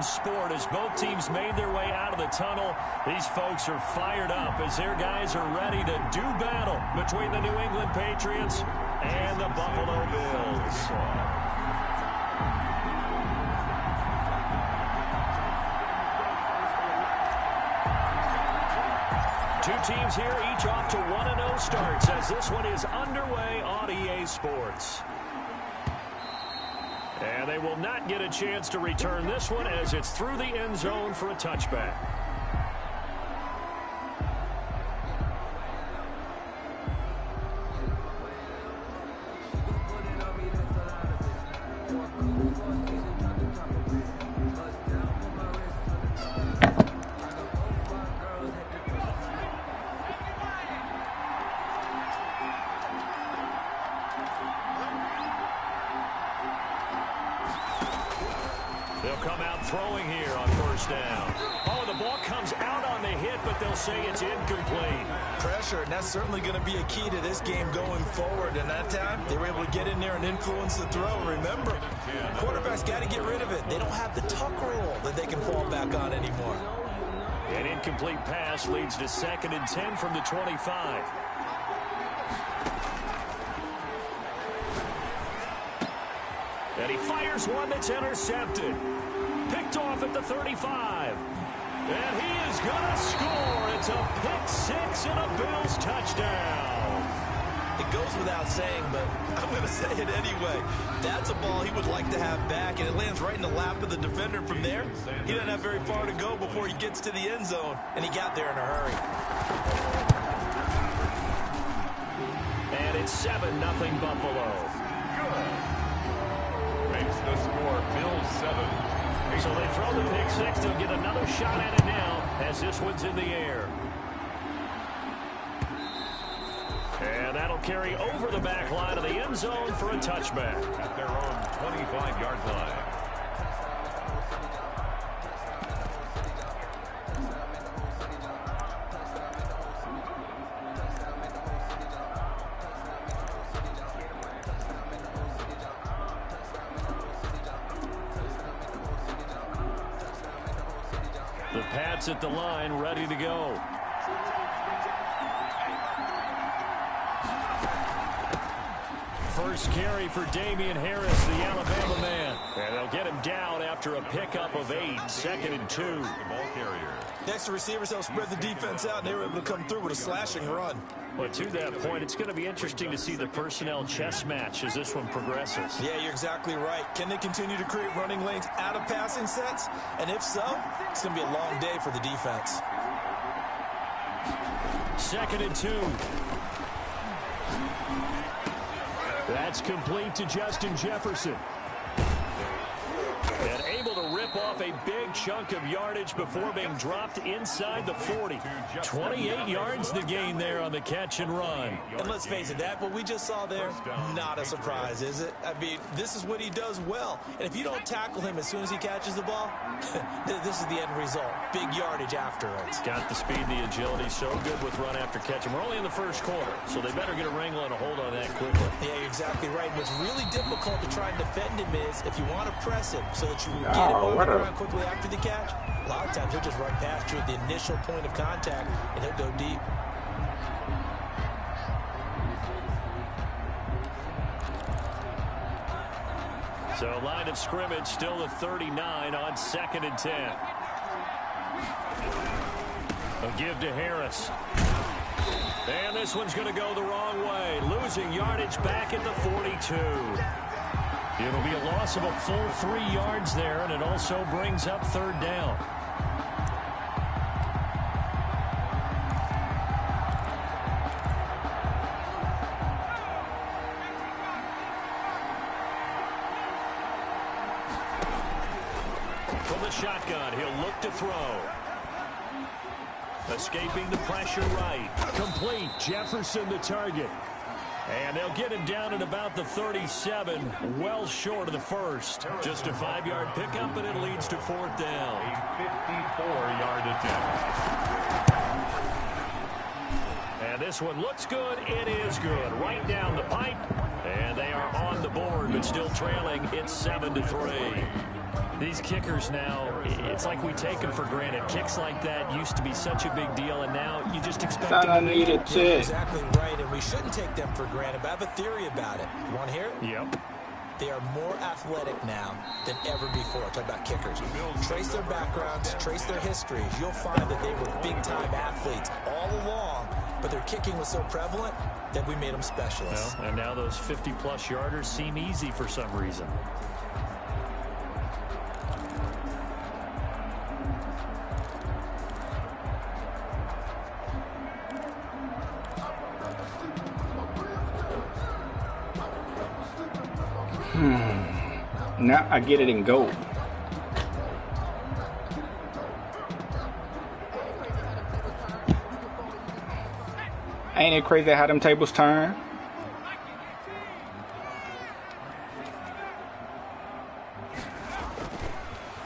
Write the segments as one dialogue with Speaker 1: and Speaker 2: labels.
Speaker 1: in sport as both teams made their way out of the tunnel. These folks are fired up as their guys are ready to do battle between the New England Patriots and the Buffalo Bills. Two teams here, each off to 1-0 starts as this one is underway on EA Sports. And they will not get a chance to return this one as it's through the end zone for a touchback. They'll come out throwing here on first down. Oh, the ball comes out on the hit, but they'll say it's incomplete.
Speaker 2: Pressure, and that's certainly going to be a key to this game going forward. And that time, they were able to get in there and influence the throw. Remember, quarterbacks got to get rid of it. They don't have the tuck rule that they can fall back on anymore.
Speaker 1: An incomplete pass leads to 2nd and 10 from the 25. And he fires one that's intercepted. Picked off at the 35. And he is going to score. It's a pick six and a Bills touchdown.
Speaker 2: It goes without saying, but I'm going to say it anyway. That's a ball he would like to have back, and it lands right in the lap of the defender from there. He doesn't have very far to go before he gets to the end zone, and he got there in a hurry.
Speaker 1: And it's 7-0 Buffalo.
Speaker 3: Makes the score Bills 7.
Speaker 1: So they throw the pick six. They'll get another shot at it now as this one's in the air. And that'll carry over the back line of the end zone for a touchback.
Speaker 3: At their own 25-yard line.
Speaker 1: The Pats at the line, ready to go. First carry for Damian Harris, the Alabama man. And they'll get him down after a pickup of 8, 2nd and 2.
Speaker 3: The ball carrier.
Speaker 2: Next, the receivers help spread the defense out, and they were able to come through with a slashing run.
Speaker 1: But to that point, it's going to be interesting to see the personnel chess match as this one progresses.
Speaker 2: Yeah, you're exactly right. Can they continue to create running lanes out of passing sets? And if so, it's going to be a long day for the defense.
Speaker 1: 2nd and 2. That's complete to Justin Jefferson. And able to rip off a big chunk of yardage before being dropped inside the 40. 28 yards the gain there on the catch and run.
Speaker 2: And let's face it, that what we just saw there, not a surprise, is it? I mean, this is what he does well. And if you don't tackle him as soon as he catches the ball, this is the end result. Big yardage after it.
Speaker 1: Got the speed, the agility, so good with run after catch. And we're only in the first quarter, so they better get a wrangle and a hold on that quickly.
Speaker 2: Yeah, you're exactly right. What's really difficult to try and defend him is if you want to press him so that you can get him on the ground quickly after the catch. A lot of times he'll just run past you at the initial point of contact, and he'll go deep.
Speaker 1: So line of scrimmage still the 39 on 2nd and 10. A give to Harris. And this one's going to go the wrong way. Losing yardage back at the 42. It'll be a loss of a full 3 yards there, and it also brings up 3rd down. From the shotgun, he'll look to throw. Escaping the pressure right. Complete. Jefferson the target. And they'll get him down at about the 37, well short of the first. Just a 5-yard pickup, and it leads to 4th down.
Speaker 3: A 54-yard attempt.
Speaker 1: And this one looks good. It is good. Right down the pipe. And they are on the board, but still trailing. It's 7-3. These kickers now, it's like we take them for granted. Kicks like that used to be such a big deal, and now you just expect them to make it.
Speaker 2: You're exactly right, and we shouldn't take them for granted, but I have a theory about it. You want to hear it?
Speaker 1: Yep.
Speaker 2: They are more athletic now than ever before. Talk about kickers. Trace their backgrounds, trace their histories. You'll find that they were big-time athletes all along, but their kicking was so prevalent that we made them specialists.
Speaker 1: Well, and now those 50-plus yarders seem easy for some reason.
Speaker 4: Now I get it in gold. Ain't it crazy how them tables turn?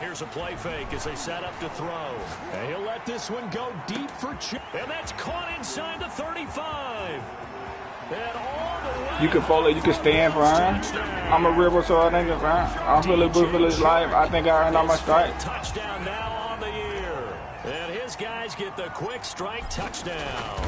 Speaker 1: Here's a play fake as they set up to throw. And he'll let this one go deep for Chip. And that's caught inside the 35. And all the way.
Speaker 4: You can follow, you can stand for him. I'm a rebel, so I think it's right. I'm feeling good for his life. I think I earned all my strike.
Speaker 1: Touchdown now on the year. And his guys get the quick strike touchdown.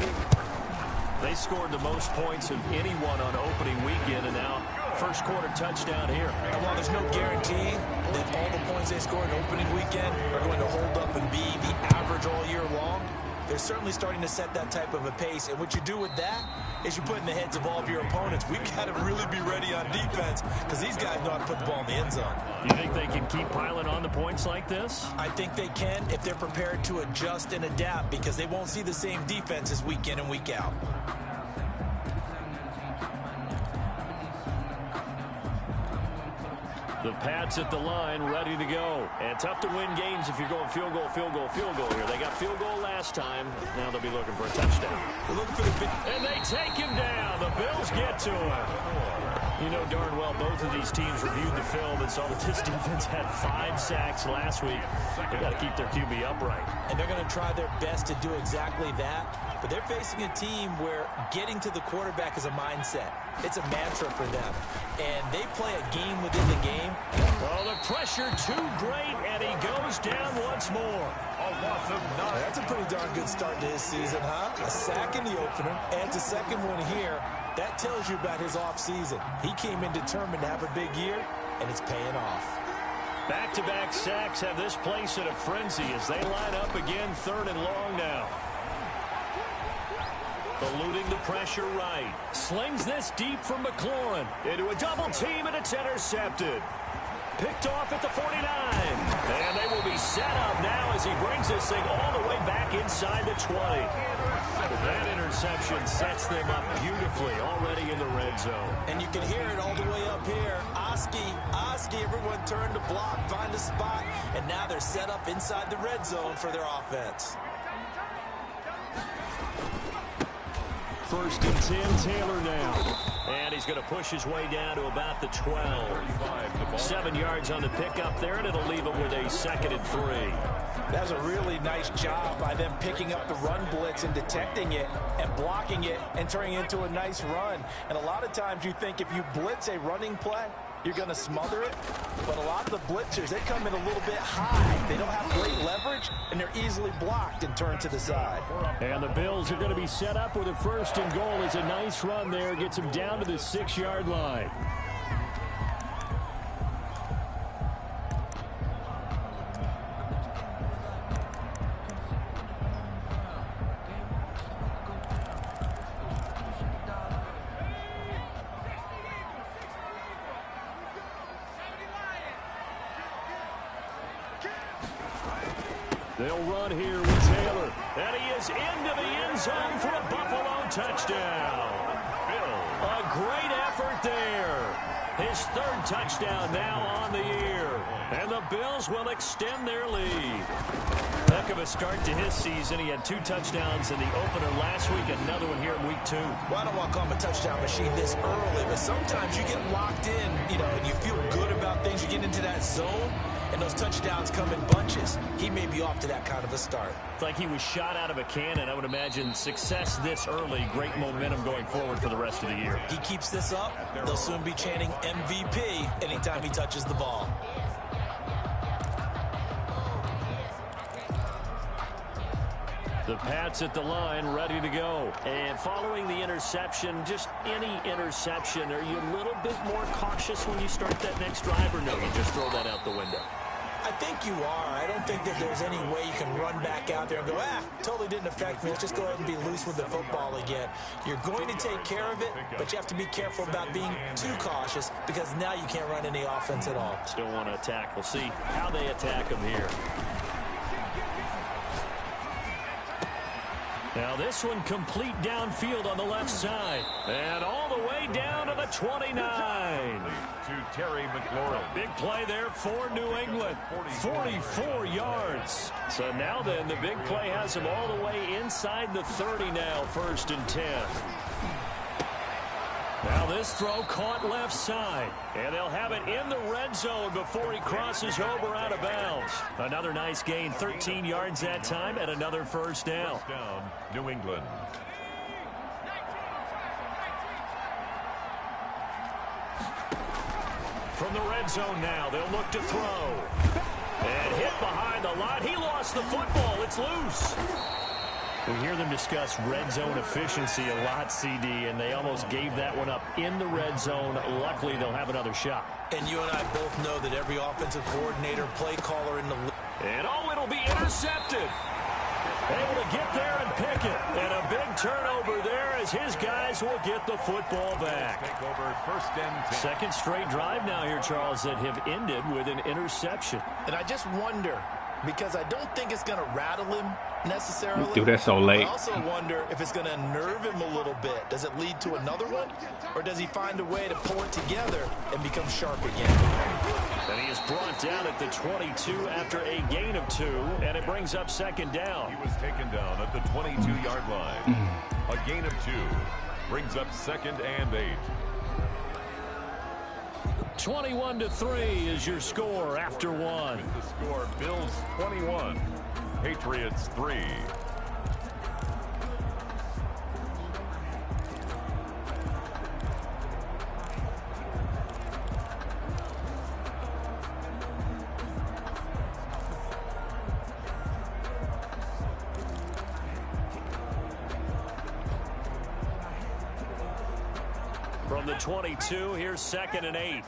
Speaker 1: They scored the most points of anyone on opening weekend, and now first quarter touchdown here.
Speaker 2: And while there's no guarantee that all the points they score in opening weekend are going to hold up and be the average all year long, they're certainly starting to set that type of a pace. And what you do with that is you put in the heads of all of your opponents, we've got to really be ready on defense because these guys know how to put the ball in the end zone.
Speaker 1: You think they can keep piling on the points like this?
Speaker 2: I think they can if they're prepared to adjust and adapt because they won't see the same defenses week in and week out.
Speaker 1: The Pats at the line, ready to go. And tough to win games if you're going field goal, field goal, field goal here. They got field goal last time. Now they'll be looking for a touchdown.
Speaker 2: They're looking for the
Speaker 1: and they take him down. The Bills get to him. You know darn well both of these teams reviewed the film and saw that this defense had 5 sacks last week. They got to keep their QB upright.
Speaker 2: And they're going to try their best to do exactly that. But they're facing a team where getting to the quarterback is a mindset. It's a mantra for them. And they play a game within the game.
Speaker 1: Well, the pressure too great, and he goes down once more.
Speaker 2: That's a pretty darn good start to his season, huh? A sack in the opener, adds a second one here. That tells you about his offseason. He came in determined to have a big year, and it's paying off.
Speaker 1: Back-to-back sacks have this place in a frenzy as they line up again, 3rd and long now. Eluding the pressure right. Slings this deep from McLaurin. Into a double team, and it's intercepted. Picked off at the 49. And they will be set up now as he brings this thing all the way back inside the 20. That interception sets them up beautifully already in the red zone.
Speaker 2: And you can hear it all the way up here. Oski, everyone turned to block, find a spot, and now they're set up inside the red zone for their offense.
Speaker 1: 1st and 10, Taylor now. And he's going to push his way down to about the 12. 7 yards on the pickup there, and it'll leave him with a 2nd and 3.
Speaker 2: That was a really nice job by them picking up the run blitz and detecting it and blocking it and turning it into a nice run. And a lot of times you think if you blitz a running play, you're going to smother it. But a lot of the blitzers, they come in a little bit high. They don't have great leverage, and they're easily blocked and turned to the side.
Speaker 1: And the Bills are going to be set up with a 1st and goal. It's a nice run there. Gets him down to the 6-yard line. They'll run here with Taylor. And he is into the end zone for a Buffalo touchdown. A great effort there. His 3rd touchdown now on the year. And the Bills will extend their lead. Heck of a start to his season. He had 2 touchdowns in the opener last week, another one here in week 2.
Speaker 2: Well, I don't want to call him a touchdown machine this early, but sometimes you get locked in, and you feel good about things. You get into that zone, and those touchdowns come in bunches. He may be off to that kind of a start.
Speaker 1: It's like he was shot out of a cannon. I would imagine success this early, great momentum going forward for the rest of the year.
Speaker 2: He keeps this up, they'll soon be chanting MVP anytime he touches the ball.
Speaker 1: The Pats at the line, ready to go. And following the interception, just any interception, are you a little bit more cautious when you start that next drive, or no, you just throw that out the window?
Speaker 2: I think you are. I don't think that there's any way you can run back out there and go, totally didn't affect me. Let's just go ahead and be loose with the football again. You're going to take care of it, but you have to be careful about being too cautious because now you can't run any offense at all.
Speaker 1: Still want to attack. We'll see how they attack them here. Now this one complete downfield on the left side. And all the way down to the 29.
Speaker 3: To Terry McLaurin.
Speaker 1: Big play there for New England. 44 yards. So now then, the big play has him all the way inside the 30 now, 1st and 10. Now this throw caught left side. And they'll have it in the red zone before he crosses over out of bounds. Another nice gain, 13 yards that time, and another first down.
Speaker 3: First down, New England.
Speaker 1: From the red zone now, they'll look to throw. And hit behind the line. He lost the football. It's loose. We hear them discuss red zone efficiency a lot, CD, and they almost gave that one up in the red zone. Luckily, they'll have another shot.
Speaker 2: And you and I both know that every offensive coordinator, play caller in the league.
Speaker 1: And it'll be intercepted. Able to get there and pick it. And a big turnover there as his guys will get the football back.
Speaker 3: Take over 1st and 10.
Speaker 1: Second straight drive now here, Charles, that have ended with an interception.
Speaker 2: And I just wonder, because I don't think it's going to rattle him necessarily.
Speaker 4: Dude, that's so late.
Speaker 2: I also wonder if it's going to unnerve him a little bit. Does it lead to another one? Or does he find a way to pull it together and become sharp again?
Speaker 1: And he is brought down at the 22 after a gain of 2, and it brings up 2nd down.
Speaker 3: He was taken down at the 22-yard line. A gain of 2 brings up 2nd and 8.
Speaker 1: 21-3 is your score after 1.
Speaker 3: The score, Bills 21, Patriots 3.
Speaker 1: From the 22, here's 2nd and 8.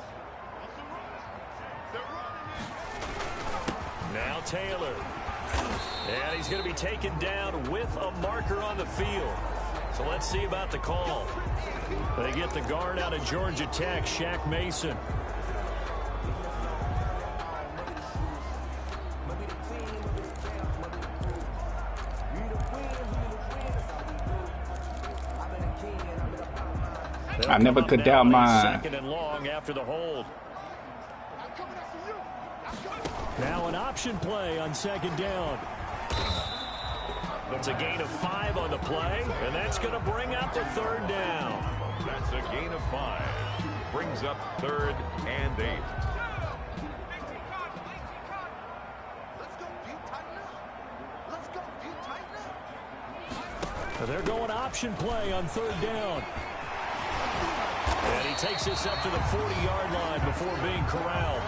Speaker 1: Now Taylor. And he's going to be taken down with a marker on the field. So let's see about the call. They get the guard out of Georgia Tech, Shaq Mason.
Speaker 4: I never could doubt mine.
Speaker 1: 2nd and long after the hold. Now an option play on 2nd down. It's a gain of 5 on the play, and that's going to bring up the 3rd down.
Speaker 3: That's a gain of 5. Brings up 3rd and 8.
Speaker 1: They're going option play on 3rd down. And he takes this up to the 40-yard line before being corralled.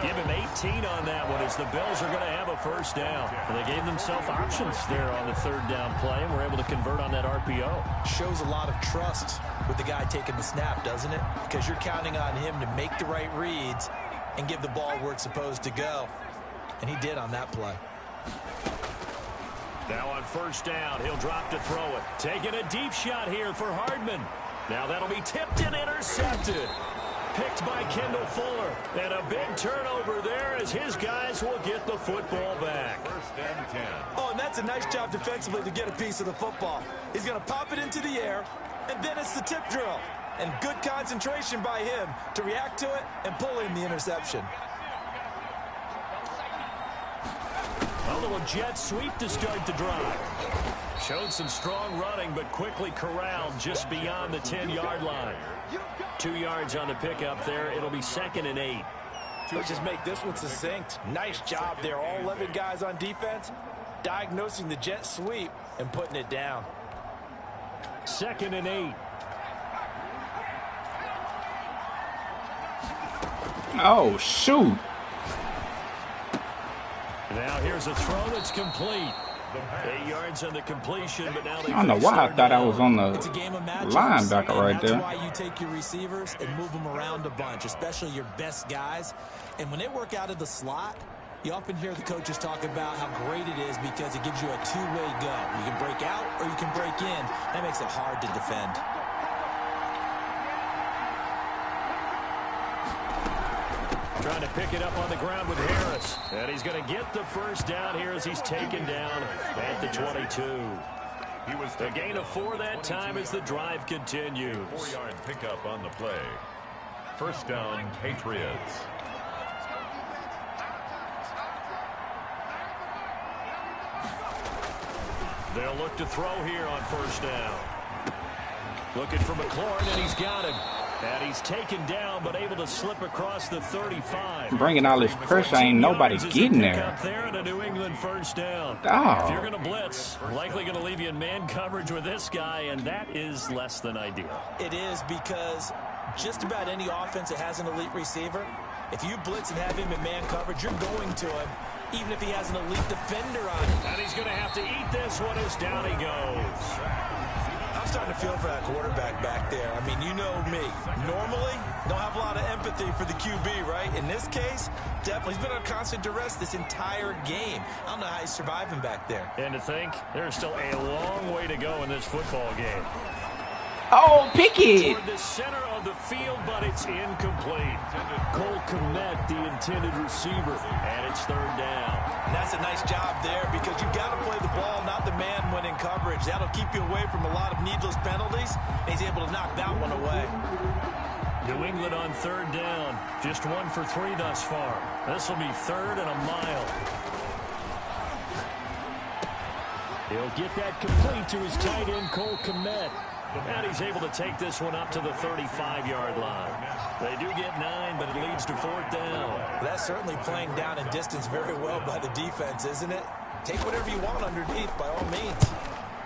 Speaker 1: Give him 18 on that one as the Bills are going to have a first down. And they gave themselves options there on the 3rd down play and were able to convert on that RPO.
Speaker 2: Shows a lot of trust with the guy taking the snap, doesn't it? Because you're counting on him to make the right reads and give the ball where it's supposed to go. And he did on that play.
Speaker 1: Now on 1st down, he'll drop to throw it. Taking a deep shot here for Hardman. Now that'll be tipped and intercepted. Picked by Kendall Fuller. And a big turnover there as his guys will get the football back.
Speaker 3: 1st and 10.
Speaker 2: Oh, and that's a nice job defensively to get a piece of the football. He's going to pop it into the air, and then it's the tip drill. And good concentration by him to react to it and pull in the interception.
Speaker 1: A little jet sweep to start the drive. Showed some strong running, but quickly corralled just beyond the 10-yard line. 2 yards on the pickup there. It'll be 2nd and 8.
Speaker 2: Let's just make this one succinct. Nice job there. All 11 guys on defense diagnosing the jet sweep and putting it down.
Speaker 1: 2nd and 8.
Speaker 4: Oh, shoot.
Speaker 1: Now here's a throw that's complete. 8 yards on the completion, but now they
Speaker 4: I don't know why I thought I was on the
Speaker 2: It's a game of matchups,
Speaker 4: linebacker right
Speaker 2: that's
Speaker 4: there.
Speaker 2: why you take your receivers and move them around a bunch, especially your best guys. And when they work out of the slot, you often hear the coaches talk about how great it is because it gives you a two-way go. You can break out or you can break in. That makes it hard to defend.
Speaker 1: Trying to pick it up on the ground with Harris. And he's going to get the first down here as he's taken down at the 22.
Speaker 3: He was
Speaker 1: A gain of 4 that time as the drive continues.
Speaker 3: 4-yard pickup on the play. First down, Patriots.
Speaker 1: They'll look to throw here on first down. Looking for McLaurin, and he's got him. And he's taken down, but able to slip across the 35.
Speaker 4: Bringing all this pressure, ain't nobody getting there.
Speaker 1: Up there and a New England first down.
Speaker 4: Oh.
Speaker 1: If you're going to blitz, likely going to leave you in man coverage with this guy, and that is less than ideal.
Speaker 2: It is because just about any offense that has an elite receiver, if you blitz and have him in man coverage, you're going to him, even if he has an elite defender on him.
Speaker 1: And he's going to have to eat this one as down he goes.
Speaker 2: I'm starting to feel for that quarterback back there. I mean, you know me. Normally, don't have a lot of empathy for the QB, right? In this case, definitely. He's been under constant duress this entire game. I don't know how he's surviving back there.
Speaker 1: And to think, there's still a long way to go in this football game.
Speaker 4: Oh, pick it.
Speaker 1: Toward the center of the field, but it's incomplete. Cole Kmet, the intended receiver, and it's third down.
Speaker 2: And that's a nice job there because you've got to play the ball, not the man when in coverage. That'll keep you away from a lot of needless penalties, and he's able to knock that one away.
Speaker 1: New England on third down. Just 1 for 3 thus far. This will be 3rd and a mile. He'll get that complete to his tight end, Cole Kmet. And he's able to take this one up to the 35-yard line. They do get 9, but it leads to 4th down.
Speaker 2: That's certainly playing down in distance very well by the defense, isn't it? Take whatever you want underneath, by all means.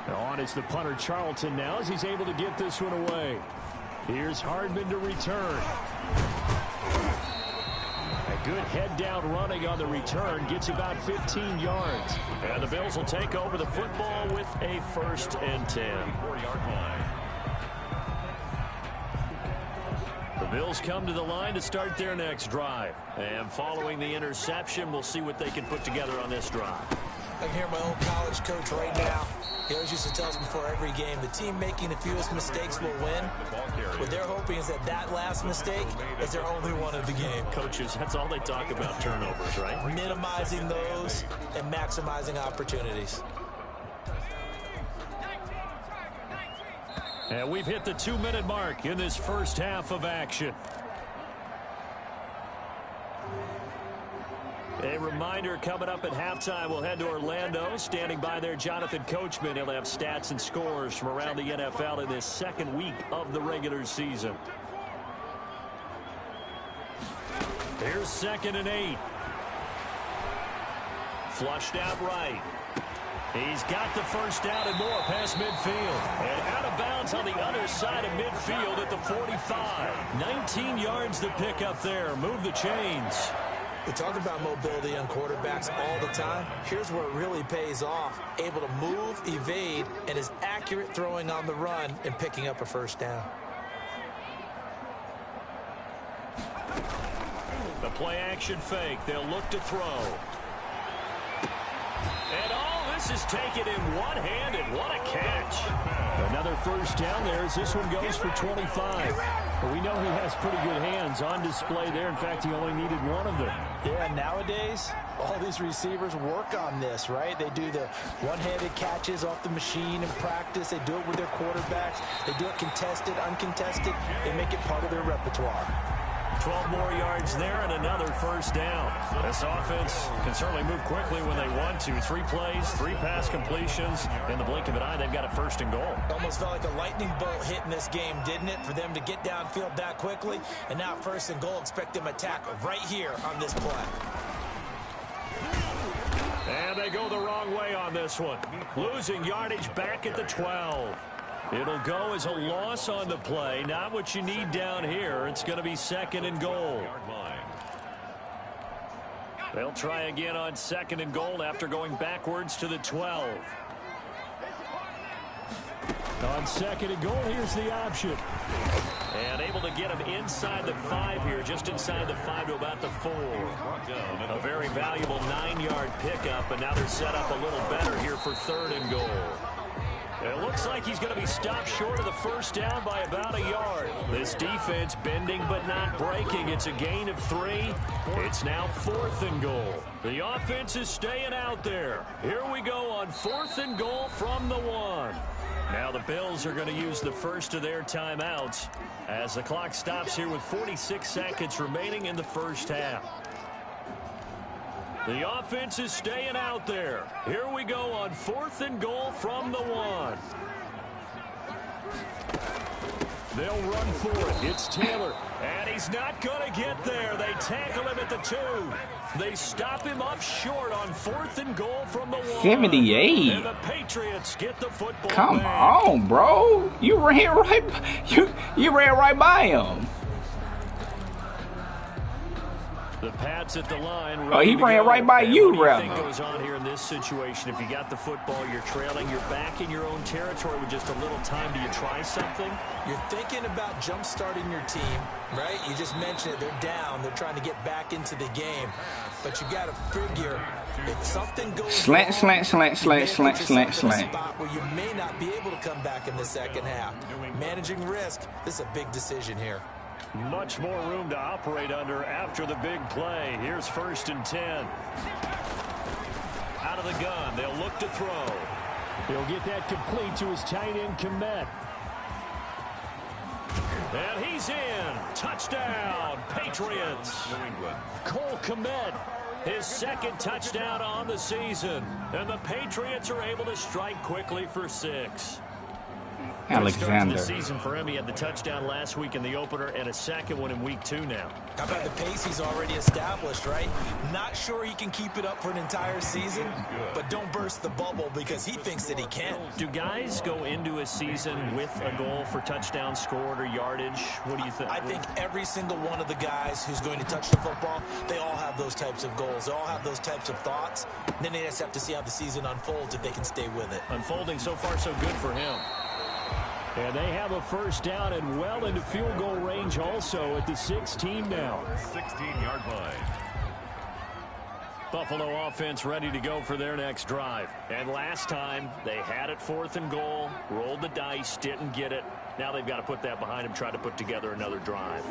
Speaker 1: On is the punter, Charlton, now as he's able to get this one away. Here's Hardman to return. A good head-down running on the return gets about 15 yards. And the Bills will take over the football with a 1st and 10.
Speaker 3: 4-yard line.
Speaker 1: The Bills come to the line to start their next drive. And following the interception, we'll see what they can put together on this drive.
Speaker 2: I can hear my old college coach right now. He always used to tell us before every game, the team making the fewest mistakes will win. What they're hoping is that that last mistake is their only one of the game.
Speaker 1: Coaches, that's all they talk about, turnovers, right?
Speaker 2: Minimizing those and maximizing opportunities.
Speaker 1: And we've hit the 2-minute mark in this first half of action. A reminder, coming up at halftime, we'll head to Orlando. Standing by there, Jonathan Coachman. He'll have stats and scores from around the NFL in this 2nd week of the regular season. Here's 2nd and 8. Flushed out right. He's got the first down and more past midfield. And out of bounds on the other side of midfield at the 45. 19 yards to pick up there. Move the chains.
Speaker 2: We talk about mobility on quarterbacks all the time. Here's where it really pays off. Able to move, evade, and is accurate throwing on the run and picking up a first down.
Speaker 1: The play action fake. They'll look to throw. And all this is taken in one hand, and what a catch. Another first down there as this one goes for 25. But we know he has pretty good hands on display there. In fact, he only needed one of them.
Speaker 2: Yeah, nowadays, all these receivers work on this, right? They do the one-handed catches off the machine in practice. They do it with their quarterbacks. They do it contested, uncontested. They make it part of their repertoire.
Speaker 1: 12 more yards there and another first down. This offense can certainly move quickly when they want to. 3 plays, 3 pass completions. In the blink of an eye, they've got a 1st and goal.
Speaker 2: Almost felt like a lightning bolt hit in this game, didn't it? For them to get downfield that quickly. And now 1st and goal, expect them to attack right here on this play.
Speaker 1: And they go the wrong way on this one. Losing yardage back at the 12. It'll go as a loss on the play. Not what you need down here. It's going to be 2nd and goal. They'll try again on 2nd and goal after going backwards to the 12. On 2nd and goal, here's the option. And able to get him inside the 5 here, just inside the 5 to about the 4. A very valuable 9-yard pickup, and now they're set up a little better here for 3rd and goal. It looks like he's going to be stopped short of the first down by about a yard. This defense bending but not breaking. It's a gain of 3. It's now 4th and goal. The offense is staying out there. Here we go on 4th and goal from the 1. Now the Bills are going to use the first of their timeouts as the clock stops here with 46 seconds remaining in the first half. The offense is staying out there. Here we go on 4th and goal from the 1. They'll run for it. It's Taylor. And he's not going to get there. They tackle him at the 2. They stop him up short on 4th and goal from the 1.
Speaker 4: 78.
Speaker 1: And the Patriots get the football
Speaker 4: Come
Speaker 1: back.
Speaker 4: on, bro. You ran right by him.
Speaker 1: The Pats at the line.
Speaker 4: Oh, he ran right by you,
Speaker 1: What do you
Speaker 4: rather.
Speaker 1: think goes on here in this situation? If you got the football, you're trailing, you're back in your own territory with just a little time. Do you try something?
Speaker 2: You're thinking about jump-starting your team, right? You just mentioned it. They're down. They're trying to get back into the game. But you got to figure if something goes
Speaker 4: Slant,
Speaker 2: wrong,
Speaker 4: slant, slant,
Speaker 2: you may
Speaker 4: slant,
Speaker 2: put
Speaker 4: slant,
Speaker 2: yourself
Speaker 4: slant,
Speaker 2: in a
Speaker 4: slant.
Speaker 2: spot where you may not be able to come back in the second half. Managing risk, this is a big decision here.
Speaker 1: Much more room to operate under after the big play. Here's 1st and 10. Out of the gun. They'll look to throw. He'll get that complete to his tight end, Komet. And he's in. Touchdown, Patriots.
Speaker 3: New England.
Speaker 1: Cole Komet, his 2nd touchdown on the season. And the Patriots are able to strike quickly for 6.
Speaker 4: Alexander.
Speaker 1: The season for him. He had the touchdown last week in the opener and a 2nd one in week 2 now.
Speaker 2: How about the pace he's already established, right? Not sure he can keep it up for an entire season, but don't burst the bubble because he thinks that he can.
Speaker 1: Do guys go into a season with a goal for touchdowns scored or yardage? What do you think?
Speaker 2: I think every single one of the guys who's going to touch the football, they all have those types of goals. They all have those types of thoughts. And then they just have to see how the season unfolds if they can stay with it.
Speaker 1: Unfolding so far so good for him. And they have a first down and well into field goal range also at the 16 now.
Speaker 3: 16-yard line.
Speaker 1: Buffalo offense ready to go for their next drive. And last time they had it 4th and goal, rolled the dice, didn't get it. Now they've got to put that behind them, try to put together another drive.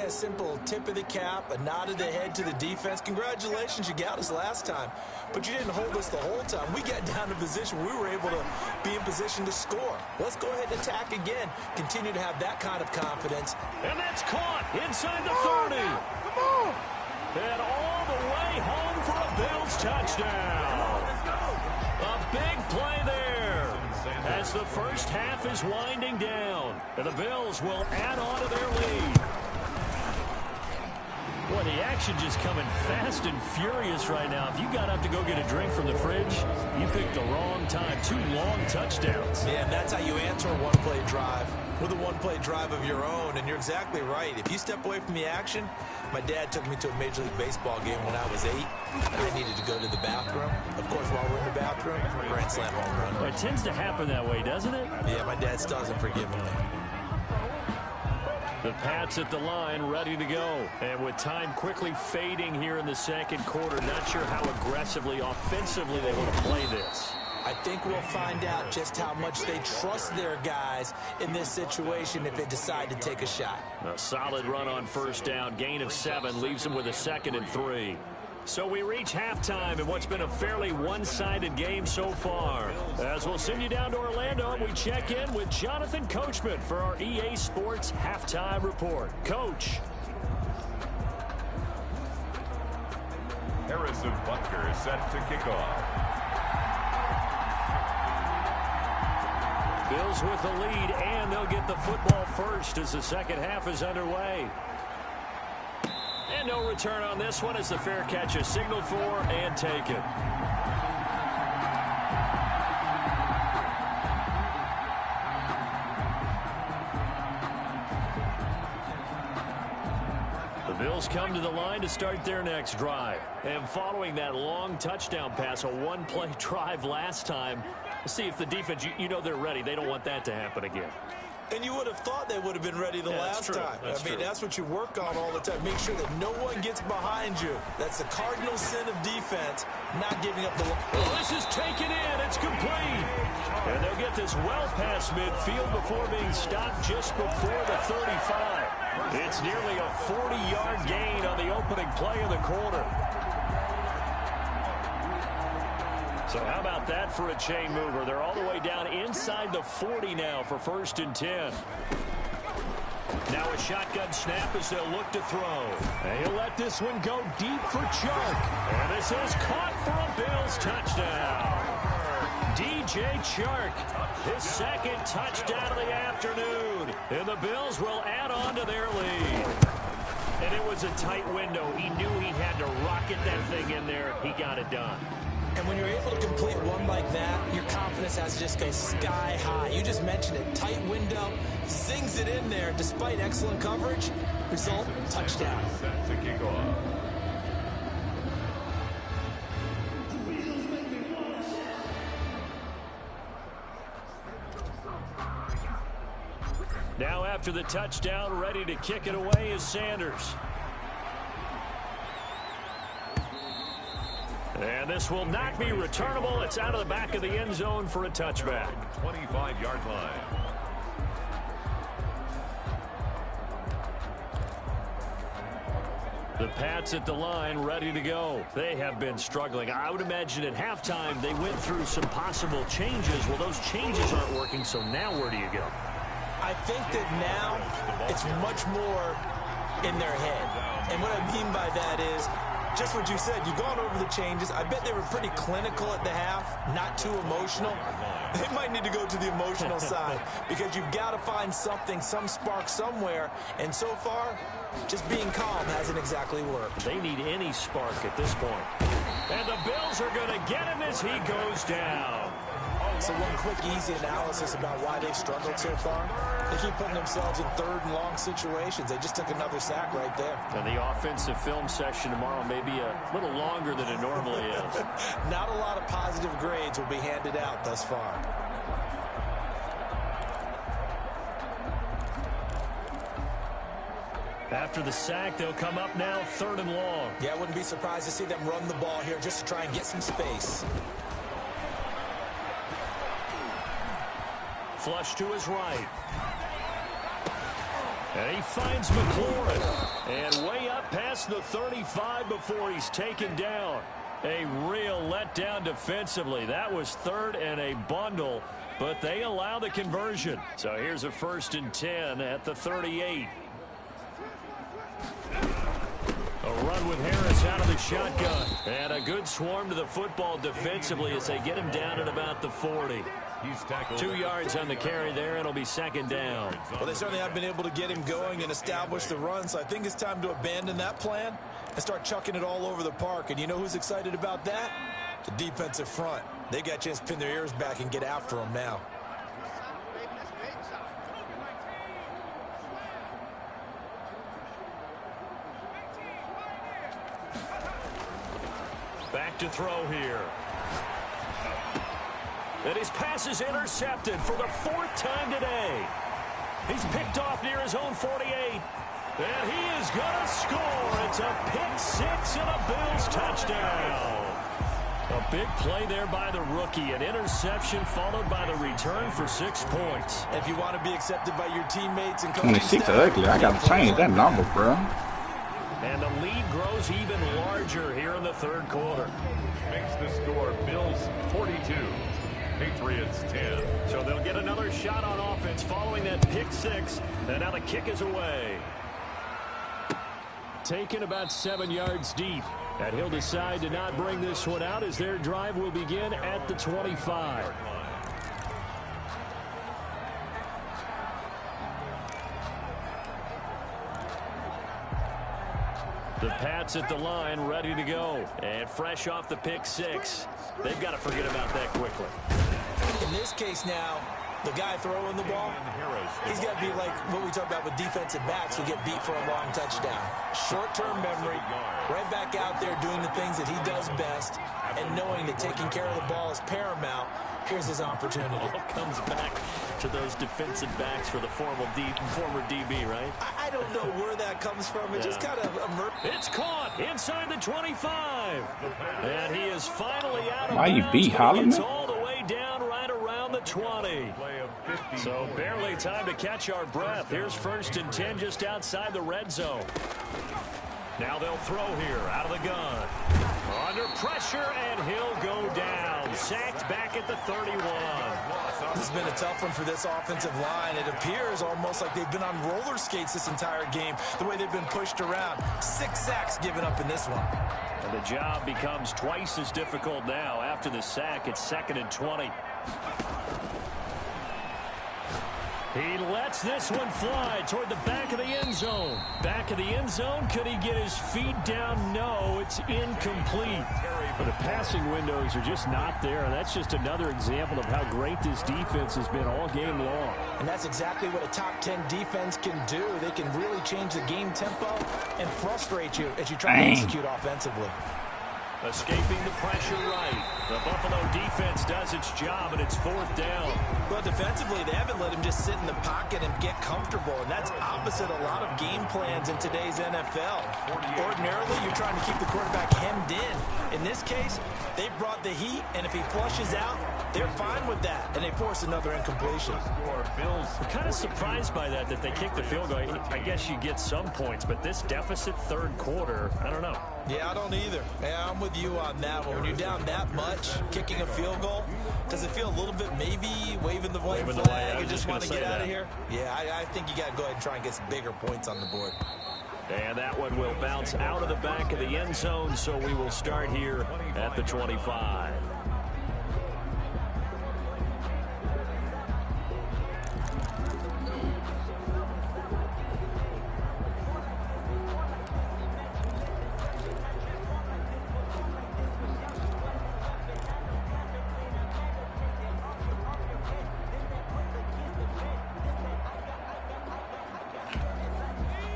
Speaker 2: A simple tip of the cap, a nod of the head to the defense. Congratulations, you got us last time. But you didn't hold us the whole time. We got down to position where we were able to be in position to score. Let's go ahead and attack again. Continue to have that kind of confidence.
Speaker 1: And that's caught inside the 30. Come on. And all the way home for a Bills touchdown. A big play there as the first half is winding down. And the Bills will add on to their lead. Boy, the action just coming fast and furious right now. If you got up to go get a drink from the fridge, you picked the wrong time. 2 long touchdowns.
Speaker 2: Yeah, and that's how you answer a one-play drive with a one-play drive of your own. And you're exactly right. If you step away from the action, my dad took me to a Major League Baseball game when I was 8, and I needed to go to the bathroom. Of course, while we're in the bathroom, grand slam home run.
Speaker 1: Well, it tends to happen that way, doesn't it?
Speaker 2: Yeah, my dad still hasn't forgiven me.
Speaker 1: The Pats at the line, ready to go. And with time quickly fading here in the second quarter, not sure how aggressively, offensively they want to play this.
Speaker 2: I think we'll find out just how much they trust their guys in this situation if they decide to take a shot.
Speaker 1: A solid run on first down. Gain of 7 leaves them with a 2nd and 3. So we reach halftime in what's been a fairly one-sided game so far. As we'll send you down to Orlando, and we check in with Jonathan Coachman for our EA Sports Halftime Report. Coach.
Speaker 3: Harrison Butker is set to kick off.
Speaker 1: Bills with the lead, and they'll get the football first as the second half is underway. And no return on this one as the fair catch is signaled for and taken. The Bills come to the line to start their next drive. And following that long touchdown pass, a one-play drive last time, let's see if the defense, you know they're ready. They don't want that to happen again.
Speaker 2: And you would have thought they would have been ready the last time. That's what you work on all the time. Make sure that no one gets behind you. That's the cardinal sin of defense, not giving up the...
Speaker 1: Well, this is taken in. It's complete. And they'll get this well past midfield before being stopped just before the 35. It's nearly a 40-yard gain on the opening play of the quarter. So how about that for a chain mover? They're all the way down inside the 40 now for 1st and 10. Now a shotgun snap as they'll look to throw. And he'll let this one go deep for Chark. And this is caught for a Bills touchdown. DJ Chark, his second touchdown of the afternoon. And the Bills will add on to their lead. And it was a tight window. He knew he had to rocket that thing in there. He got it done.
Speaker 2: And when you're able to complete one like that, your confidence has to just go sky high. You just mentioned it. Tight window, zings it in there despite excellent coverage. Result, touchdown.
Speaker 3: Set to kick off.
Speaker 1: Now after the touchdown, ready to kick it away is Sanders. And this will not be returnable. It's out of the back of the end zone for a touchback.
Speaker 3: 25-yard line.
Speaker 1: The Pats at the line ready to go. They have been struggling. I would imagine at halftime they went through some possible changes. Well, those changes aren't working, so now where do you go?
Speaker 2: I think that now it's much more in their head. And what I mean by that is just what you said. You've gone over the changes. I bet they were pretty clinical at the half, not too emotional. They might need to go to the emotional side because you've got to find something, some spark somewhere. And so far, just being calm hasn't exactly worked.
Speaker 1: They need any spark at this point. And the Bills are going to get him as he goes down.
Speaker 2: So one quick, easy analysis about why they've struggled so far. They keep putting themselves in 3rd and long situations. They just took another sack right there.
Speaker 1: And the offensive film session tomorrow may be a little longer than it normally is.
Speaker 2: Not a lot of positive grades will be handed out thus far.
Speaker 1: After the sack, they'll come up now 3rd and long.
Speaker 2: Yeah, I wouldn't be surprised to see them run the ball here just to try and get some space.
Speaker 1: Flush to his right. And he finds McLaurin. And way up past the 35 before he's taken down. A real letdown defensively. That was 3rd and a bundle, but they allow the conversion. So here's a 1st and 10 at the 38. A run with Harris out of the shotgun. And a good swarm to the football defensively as they get him down at about the 40.
Speaker 3: He's tackled
Speaker 1: 2 yards on the carry there, and it'll be 2nd down.
Speaker 2: Well, they certainly have been able to get him going and establish the run, so I think it's time to abandon that plan and start chucking it all over the park. And you know who's excited about that? The defensive front. They got a chance to pin their ears back and get after him now.
Speaker 1: Back to throw here. And his pass is intercepted for the 4th time today. He's picked off near his own 48. And he is going to score. It's a pick 6 and a Bills touchdown. A big play there by the rookie. An interception followed by the return for 6 points.
Speaker 2: If you want to be accepted by your teammates and coaching
Speaker 4: 26
Speaker 2: staff,
Speaker 4: ugly. I got to change that number, bro.
Speaker 1: And the lead grows even larger here in the 3rd quarter.
Speaker 3: makes the score Bills 42. Patriots 10.
Speaker 1: So they'll get another shot on offense following that pick 6. And now the kick is away. Taken about 7 yards deep. And he'll decide to not bring this one out as their drive will begin at the 25. The Pats at the line ready to go. And fresh off the pick 6. They've got to forget about that quickly.
Speaker 2: In this case now, the guy throwing the ball, he's got to be like what we talk about with defensive backs who get beat for a long touchdown. Short-term memory, right back out there doing the things that he does best, and knowing that taking care of the ball is paramount. Here's his opportunity.
Speaker 1: All comes back to those defensive backs for the former DB, right?
Speaker 2: I don't know where that comes from. It just kind of emerged.
Speaker 1: It's caught inside the 25. And he is finally out of
Speaker 4: Why you
Speaker 1: bounds,
Speaker 4: beat
Speaker 1: but
Speaker 4: Holloman?
Speaker 1: it's all the way down right around the 20. So barely time to catch our breath. Here's 1st and 10 just outside the red zone. Now they'll throw here out of the gun. Under pressure, and he'll go down. Sacked back at the 31.
Speaker 2: This has been a tough one for this offensive line. It appears almost like they've been on roller skates this entire game, the way they've been pushed around. 6 sacks given up in this one.
Speaker 1: And the job becomes twice as difficult now. After the sack, it's 2nd and 20. He lets this one fly toward the back of the end zone. Back of the end zone. Could he get his feet down? No, it's incomplete. But the passing windows are just not there. That's just another example of how great this defense has been all game long.
Speaker 2: And that's exactly what a top 10 defense can do. They can really change the game tempo and frustrate you as you try to execute offensively.
Speaker 1: Escaping the pressure right. The Buffalo defense does its job, and it's 4th down.
Speaker 2: Well, defensively, they haven't let him just sit in the pocket and get comfortable, and that's opposite a lot of game plans in today's NFL. Ordinarily, you're trying to keep the quarterback hemmed in. In this case, they brought the heat, and if he flushes out, they're fine with that, and they force another incompletion.
Speaker 1: I'm kind of surprised by that they kicked the field goal. I guess you get some points, but this deficit 3rd quarter, I don't know.
Speaker 2: Yeah, I don't either. Yeah, I'm with you on that one. When you're down that much, kicking a field goal, does it feel a little bit maybe waving the white flag and just want to get out of here? Yeah, I think you got to go ahead and try and get some bigger points on the board.
Speaker 1: And that one will bounce out of the back of the end zone, so we will start here at the 25.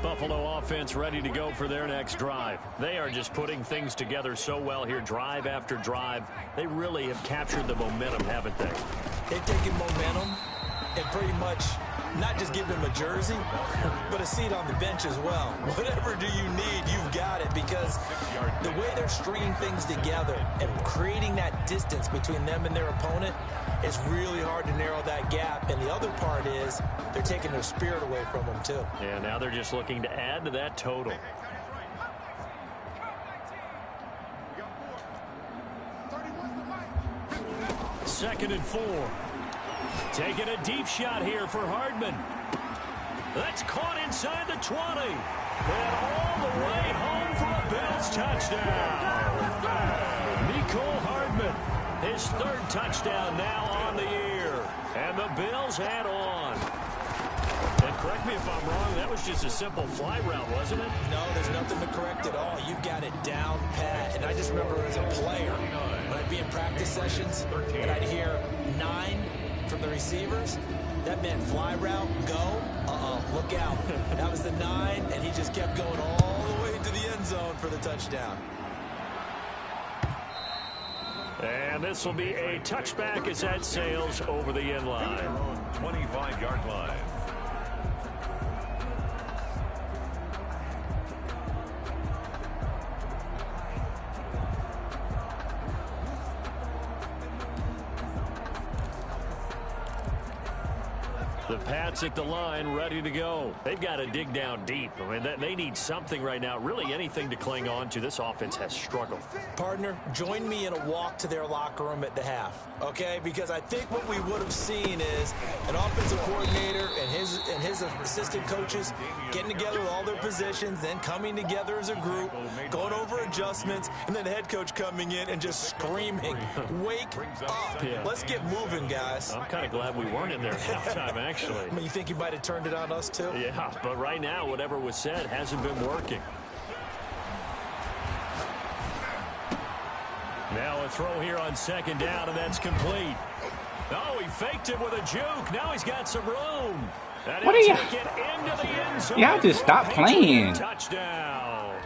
Speaker 1: Buffalo offense ready to go for their next drive. They are just putting things together so well here, drive after drive. They really have captured the momentum, haven't they?
Speaker 2: They've taken momentum and pretty much not just give him a jersey, but a seat on the bench as well. Whatever do you need, you've got it, because the way they're stringing things together and creating that distance between them and their opponent is really hard to narrow that gap. And the other part is they're taking their spirit away from them, too.
Speaker 1: Yeah, now they're just looking to add to that total. Second and 4. Taking a deep shot here for Hardman. That's caught inside the 20. And all the way home for a Bills touchdown. Nicole Hardman, his 3rd touchdown now on the year. And the Bills add on. And correct me if I'm wrong, that was just a simple fly route, wasn't it?
Speaker 2: No, there's nothing to correct at all. You've got it down pat. And I just remember as a player, when I'd be in practice sessions, and I'd hear 9 from the receivers, that meant fly route, go, look out. That was the 9, and he just kept going all the way to the end zone for the touchdown.
Speaker 1: And this will be a touchback as that sails over the end line.
Speaker 3: 25-yard line.
Speaker 1: The Pats at the line, ready to go. They've got to dig down deep. I mean, they need something right now, really anything to cling on to. This offense has struggled.
Speaker 2: Partner, join me in a walk to their locker room at the half, okay? Because I think what we would have seen is an offensive coordinator and his assistant coaches getting together with all their positions, then coming together as a group, going over adjustments, and then the head coach coming in and just screaming, wake up.
Speaker 1: Yeah.
Speaker 2: Let's get moving, guys.
Speaker 1: I'm kind of glad we weren't in there at halftime, actually.
Speaker 2: I mean, you think he might have turned it on us, too?
Speaker 1: Yeah, but right now, whatever was said hasn't been working. Now a throw here on 2nd down, and that's complete. Oh, he faked it with a juke. Now he's got some room. And
Speaker 4: What are you?
Speaker 1: take it into the end zone.
Speaker 4: Y'all just stop playing.
Speaker 1: Touchdown.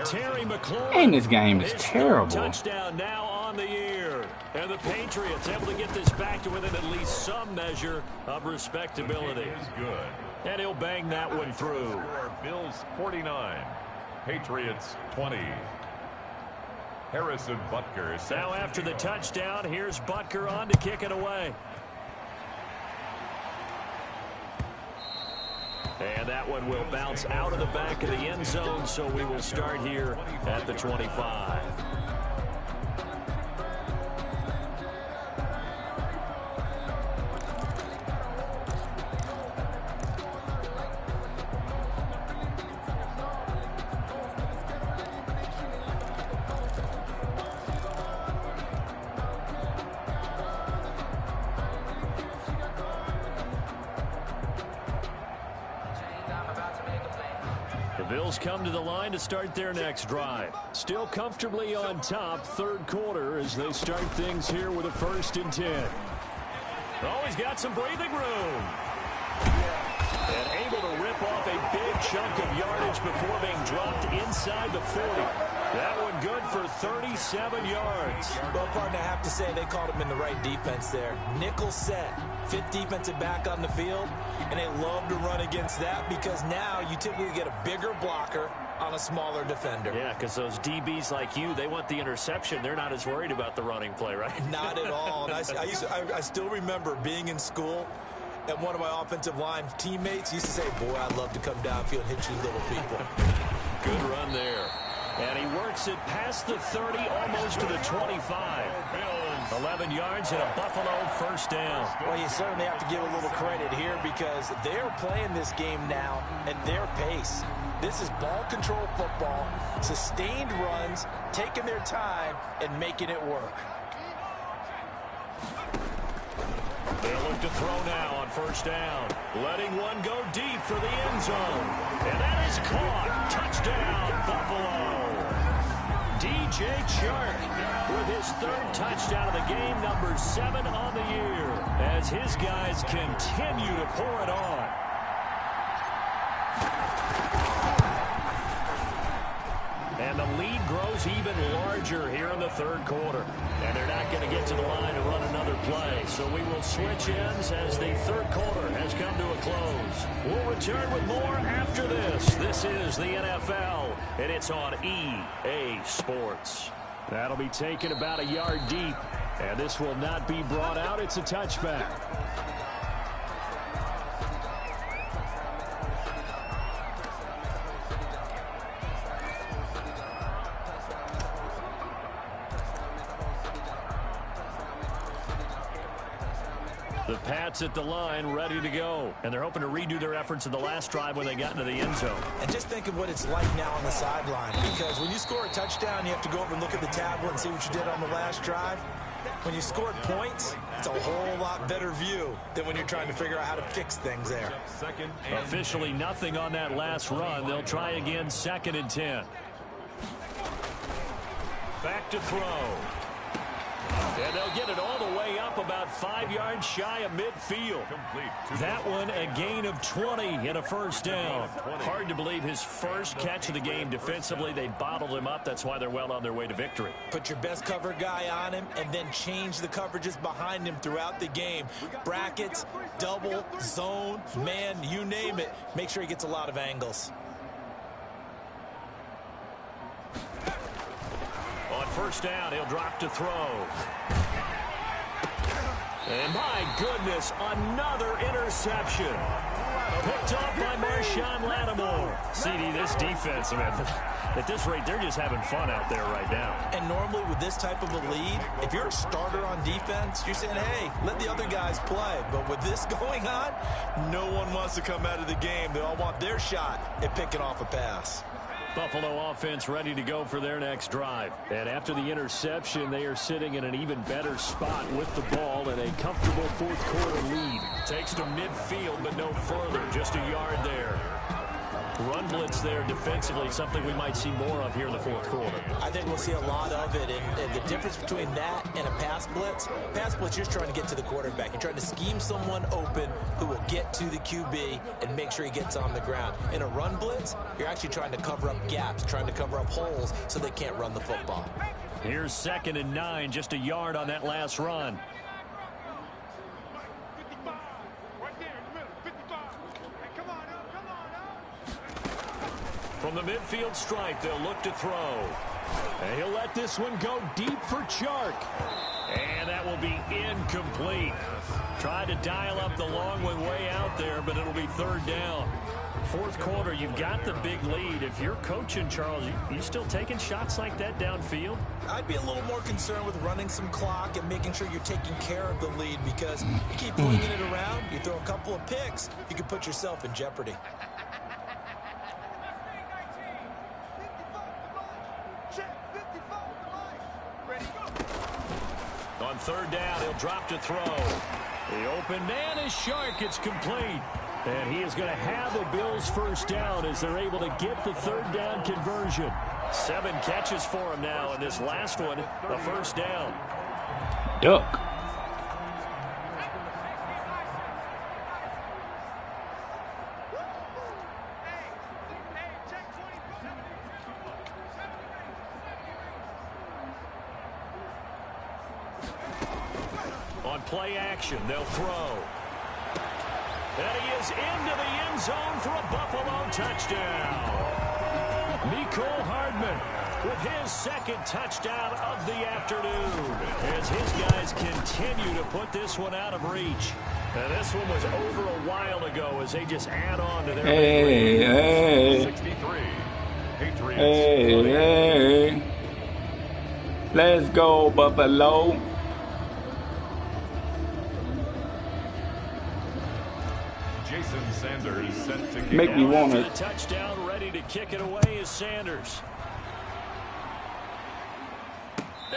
Speaker 1: Terry McLaurin.
Speaker 4: And this game is
Speaker 1: his
Speaker 4: terrible.
Speaker 1: Touchdown now on the year. And the Patriots able to get this back to within at least some measure of respectability.
Speaker 3: Is good.
Speaker 1: And he'll bang that one through.
Speaker 3: Bills 49, Patriots 20. Harrison Butker.
Speaker 1: Now after the touchdown, here's Butker on to kick it away. And that one will bounce out of the back of the end zone, so we will start here at the 25. Bills come to the line to start their next drive. Still comfortably on top, third quarter, as they start things here with a 1st and 10. Oh, he's got some breathing room. And able to rip off a big chunk of yardage before being dropped inside the 40. That one good for 37 yards.
Speaker 2: Well, partner, I have to say they called him in the right defense there. Nickel set, 5th defensive back on the field, and they love to run against that because now you typically get a bigger blocker on a smaller defender.
Speaker 1: Yeah, because those DBs like you, they want the interception. They're not as worried about the running play, right?
Speaker 2: Not at all. And I still remember being in school, and one of my offensive line teammates used to say, boy, I'd love to come downfield and hit you little people.
Speaker 1: Good run there. And he works it past the 30, almost to the 25. 11 yards and a Buffalo 1st down.
Speaker 2: Well, you certainly have to give a little credit here because they're playing this game now at their pace. This is ball control football, sustained runs, taking their time, and making it work.
Speaker 1: They'll look to throw now on 1st down. Letting one go deep for the end zone. And that is caught. Touchdown, Buffalo. DJ Chark with his 3rd touchdown of the game, number 7 on the year, as his guys continue to pour it on. And the lead grows even larger here in the 3rd quarter. And they're not going to get to the line to run another play. So we will switch ends as the 3rd quarter has come to a close. We'll return with more after this. This is the NFL, and it's on EA Sports. That'll be taken about a yard deep. And this will not be brought out. It's a touchback. The Pats at the line, ready to go. And they're hoping to redo their efforts in the last drive when they got into the end zone.
Speaker 2: And just think of what it's like now on the sideline. Because when you score a touchdown, you have to go over and look at the tablet and see what you did on the last drive. When you scored points, it's a whole lot better view than when you're trying to figure out how to fix things there.
Speaker 1: Officially nothing on that last run. They'll try again, 2nd and 10. Back to throw. And they'll get it all the way up about 5 yards shy of midfield. That one a gain of 20 and a 1st down. Hard to believe his first catch of the game defensively. They bottled him up. That's why they're well on their way to victory.
Speaker 2: Put your best cover guy on him and then change the coverages behind him throughout the game. Brackets, double, zone, man, you name it. Make sure he gets a lot of angles.
Speaker 1: On 1st down, he'll drop to throw. And my goodness, another interception. Picked off by Marshawn Lattimore. CD, this defense, man, at this rate, they're just having fun out there right now.
Speaker 2: And normally with this type of a lead, if you're a starter on defense, you're saying, hey, let the other guys play. But with this going on, no one wants to come out of the game. They all want their shot at picking off a pass.
Speaker 1: Buffalo offense ready to go for their next drive. And after the interception, they are sitting in an even better spot with the ball and a comfortable 4th quarter lead. Takes to midfield, but no further. Just a yard there. Run blitz there defensively, something we might see more of here in the fourth quarter.
Speaker 2: I think we'll see a lot of it, and the difference between that and a pass blitz, you're trying to get to the quarterback. You're trying to scheme someone open who will get to the QB and make sure he gets on the ground. In a run blitz, you're actually trying to cover up gaps, trying to cover up holes so they can't run the football.
Speaker 1: Here's 2nd and 9, just a yard on that last run. From the midfield stripe, they'll look to throw. And he'll let this one go deep for Chark. And that will be incomplete. Tried to dial up the long one way out there, but it'll be 3rd down. Fourth quarter, you've got the big lead. If you're coaching, Charles, you still taking shots like that downfield?
Speaker 2: I'd be a little more concerned with running some clock and making sure you're taking care of the lead, because you keep flinging it around, you throw a couple of picks, you can put yourself in jeopardy.
Speaker 1: On 3rd down, he'll drop to throw. The open man is Chark. It's complete. And he is going to have the Bills' first down as they're able to get the 3rd down conversion. 7 catches for him now, and this last one, a first down.
Speaker 4: Duck.
Speaker 1: On play action, they'll throw. And he is into the end zone for a Buffalo touchdown. Mecole Hardman with his 2nd touchdown of the afternoon as his guys continue to put this one out of reach. And this one was over a while ago as they just add on to their
Speaker 4: Hey.
Speaker 3: 63. Patriots.
Speaker 4: Hey. Let's go, Buffalo.
Speaker 3: Jason Sanders sent to kick.
Speaker 4: Make me want
Speaker 1: The
Speaker 4: it.
Speaker 1: touchdown, ready to kick it away is Sanders.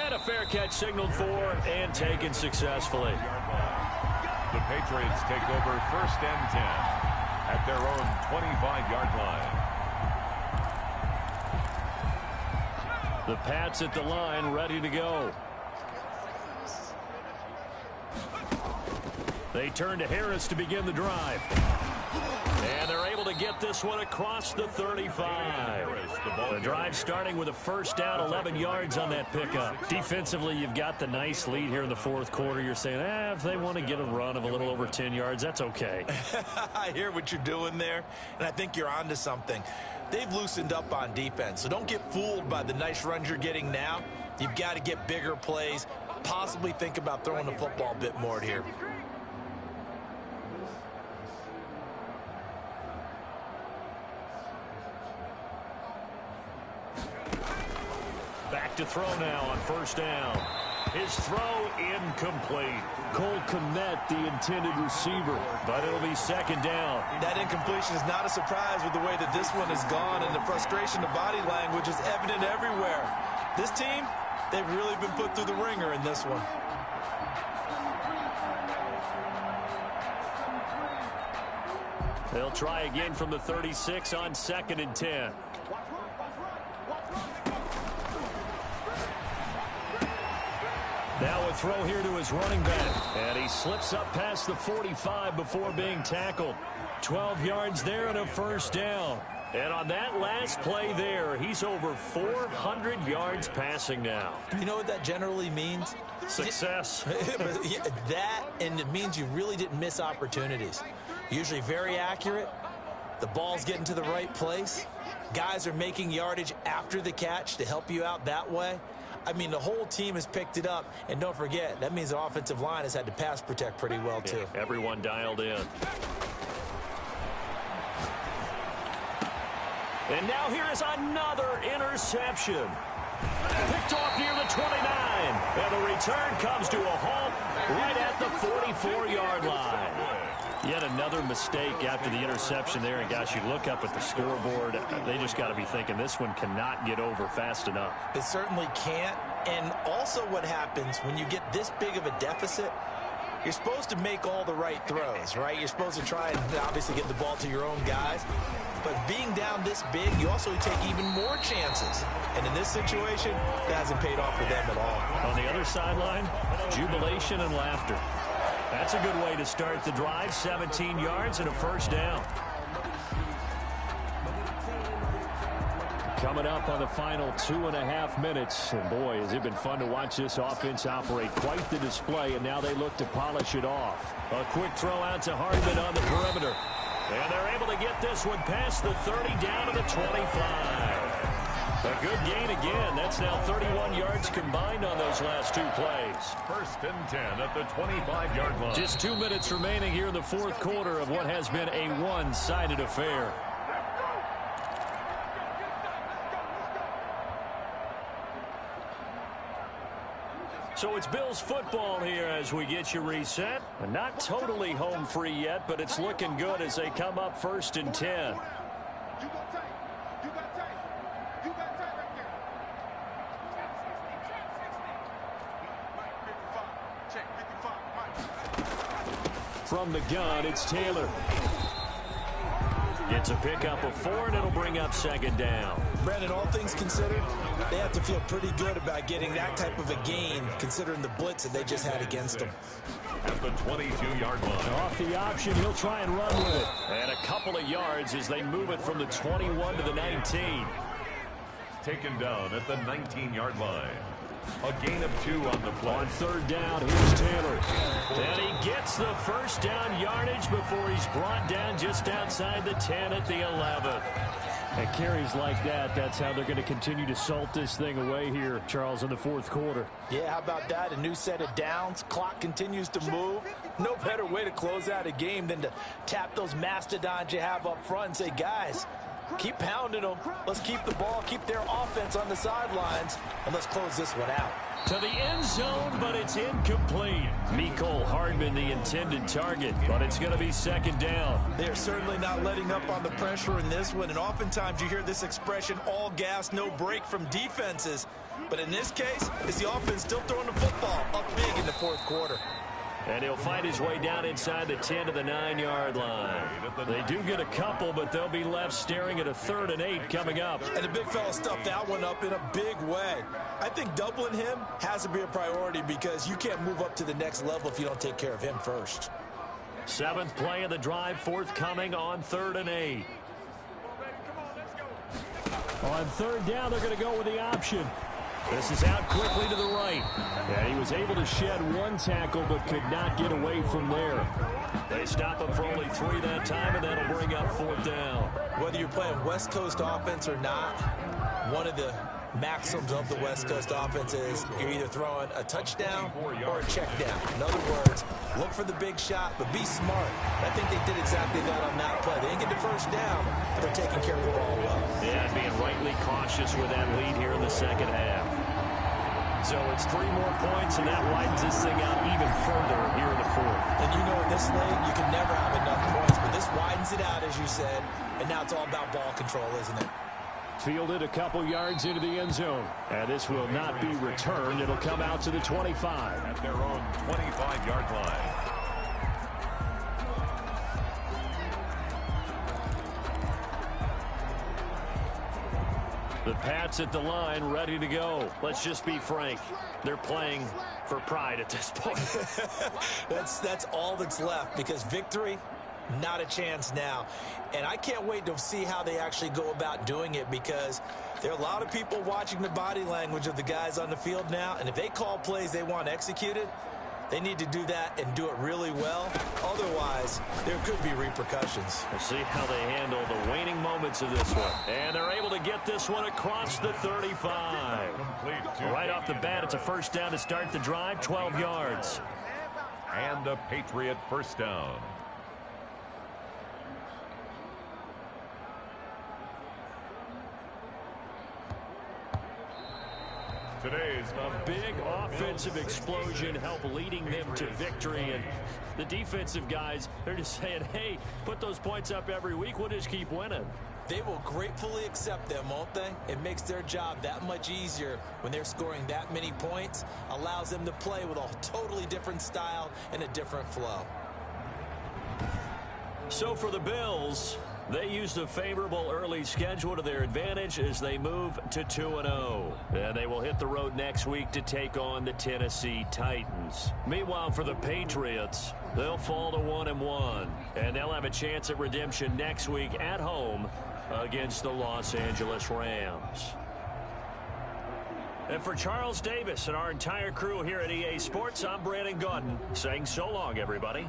Speaker 1: And a fair catch signaled for and taken successfully.
Speaker 3: The Patriots take over 1st and 10 at their own 25-yard line.
Speaker 1: The Pats at the line, ready to go. They turn to Harris to begin the drive. And they're able to get this one across the 35. The drive starting with a first down, 11 yards on that pickup. Defensively, you've got the nice lead here in the fourth quarter. You're saying, if they want to get a run of a little over 10 yards, that's okay.
Speaker 2: I hear what you're doing there, and I think you're onto something. They've loosened up on defense, so don't get fooled by the nice runs you're getting now. You've got to get bigger plays, possibly think about throwing the football a bit more here.
Speaker 1: Back to throw now on first down. His throw incomplete. Cole Kmet, the intended receiver, but it'll be 2nd down.
Speaker 2: That incompletion is not a surprise with the way that this one has gone, and the frustration of body language is evident everywhere. This team, they've really been put through the ringer in this one.
Speaker 1: They'll try again from the 36 on 2nd and 10. Now a throw here to his running back. And he slips up past the 45 before being tackled. 12 yards there and a first down. And on that last play there, he's over 400 yards passing now.
Speaker 2: You know what that generally means?
Speaker 1: Success.
Speaker 2: That, and it means you really didn't miss opportunities. Usually very accurate. The ball's getting to the right place. Guys are making yardage after the catch to help you out that way. I mean, the whole team has picked it up. And don't forget, that means the offensive line has had to pass protect pretty well, too.
Speaker 1: Yeah, everyone dialed in. And now here is another interception. Picked off near the 29. And the return comes to a halt right at the 44-yard line. Yet another mistake after the interception there. And, gosh, you look up at the scoreboard, they just got to be thinking this one cannot get over fast enough.
Speaker 2: It certainly can't. And also what happens when you get this big of a deficit, you're supposed to make all the right throws, right? You're supposed to try and obviously get the ball to your own guys. But being down this big, you also take even more chances. And in this situation, that hasn't paid off for them at all.
Speaker 1: On the other sideline, jubilation and laughter. That's a good way to start the drive. 17 yards and a first down. Coming up on the final 2.5 minutes. And boy, has it been fun to watch this offense operate. Quite the display, and now they look to polish it off. A quick throw out to Hardman on the perimeter. And they're able to get this one past the 30 down to the 25. A good gain again. That's now 31 yards combined on those last two plays.
Speaker 3: First and 10 at the 25-yard line.
Speaker 1: Just 2 minutes remaining here in the fourth quarter of what has been a one-sided affair. So it's Bills football here as we get you reset. And not totally home free yet, but it's looking good as they come up first and 10. From the gun, it's Taylor. Gets a pickup of 4, and it'll bring up second down.
Speaker 2: Brandon, all things considered, they have to feel pretty good about getting that type of a gain, considering the blitz that they just had against them.
Speaker 3: At the 22-yard line.
Speaker 1: Off the option, he'll try and run with it. And a couple of yards as they move it from the 21 to the 19.
Speaker 3: Taken down at the 19-yard line. A gain of 2 on the play.
Speaker 1: On third down, here's Taylor. And he gets the first down yardage before he's brought down just outside the 10 at the 11. And carries like that, that's how they're going to continue to salt this thing away here, Charles, in the fourth quarter.
Speaker 2: Yeah, how about that? A new set of downs. Clock continues to move. No better way to close out a game than to tap those mastodons you have up front and say, guys, keep pounding them. Let's keep the ball, keep their offense on the sidelines, and let's close this one out.
Speaker 1: To the end zone, but it's incomplete. Mecole Hardman, the intended target, but it's going to be second down.
Speaker 2: They're certainly not letting up on the pressure in this one, and oftentimes you hear this expression, all gas, no break from defenses. But in this case, it's the offense still throwing the football up big in the fourth quarter.
Speaker 1: And he'll fight his way down inside the 10 to the 9-yard line. They do get a couple, but they'll be left staring at a 3rd and 8 coming up.
Speaker 2: And the big fella stuffed that one up in a big way. I think doubling him has to be a priority because you can't move up to the next level if you don't take care of him first.
Speaker 1: 7th play of the drive, forthcoming on 3rd and 8. On third down, they're going to go with the option. This is out quickly to the right. And he was able to shed one tackle, but could not get away from there. They stop him for only 3 that time, and that'll bring up 4th down.
Speaker 2: Whether you're playing West Coast offense or not, one of the maxims of the West Coast offense is you're either throwing a touchdown or a check down. In other words, look for the big shot, but be smart. And I think they did exactly that on that play. They didn't get the first down, but they're taking care of the ball well.
Speaker 1: Yeah, being rightly cautious with that lead here in the second half. So it's 3 more points, and that widens this thing out even further here in the fourth.
Speaker 2: And you know in this league, you can never have enough points, but this widens it out, as you said, and now it's all about ball control, isn't it?
Speaker 1: Fielded a couple yards into the end zone. And this will not be returned. It'll come out to the 25.
Speaker 3: At their own 25-yard line.
Speaker 1: The Pats at the line, ready to go. Let's just be frank. They're playing for pride at this point.
Speaker 2: That's all that's left, because victory, not a chance now. And I can't wait to see how they actually go about doing it, because there are a lot of people watching the body language of the guys on the field now, and if they call plays they want executed, they need to do that and do it really well. Otherwise, there could be repercussions.
Speaker 1: We'll see how they handle the waning moments of this one. And they're able to get this one across the 35. Right off the bat, it's a first down to start the drive, 12 yards.
Speaker 3: And a Patriot first down. Today's
Speaker 1: a big offensive explosion help leading them to victory, and the defensive guys, they're just saying, hey, put those points up every week, we'll just keep winning.
Speaker 2: They will gratefully accept them, won't they? It makes their job that much easier when they're scoring that many points, allows them to play with a totally different style and a different flow.
Speaker 1: So for the Bills, they used a favorable early schedule to their advantage as they move to 2-0. And they will hit the road next week to take on the Tennessee Titans. Meanwhile, for the Patriots, they'll fall to 1-1. And they'll have a chance at redemption next week at home against the Los Angeles Rams. And for Charles Davis and our entire crew here at EA Sports, I'm Brandon Gaudin saying so long, everybody.